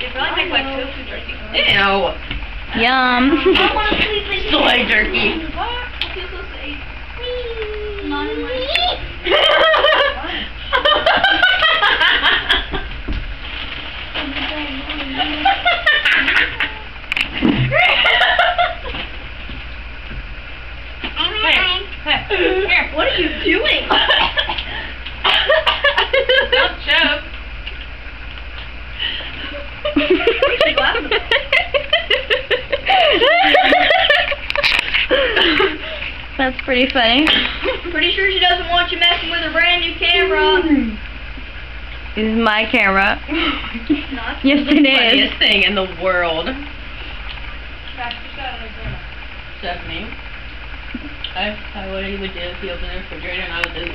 It probably tastes like tofu jerky. Ew. Yum. I want to sleep in Soy jerky. What? I feel so safe. Not in my... Hey, here, what are you doing? Don't choke. That's pretty funny. Pretty sure she doesn't want you messing with her brand new camera. This is my camera. Not Yes, it is. Funniest thing in the world. Stephanie, I would do if he opened the refrigerator and I was in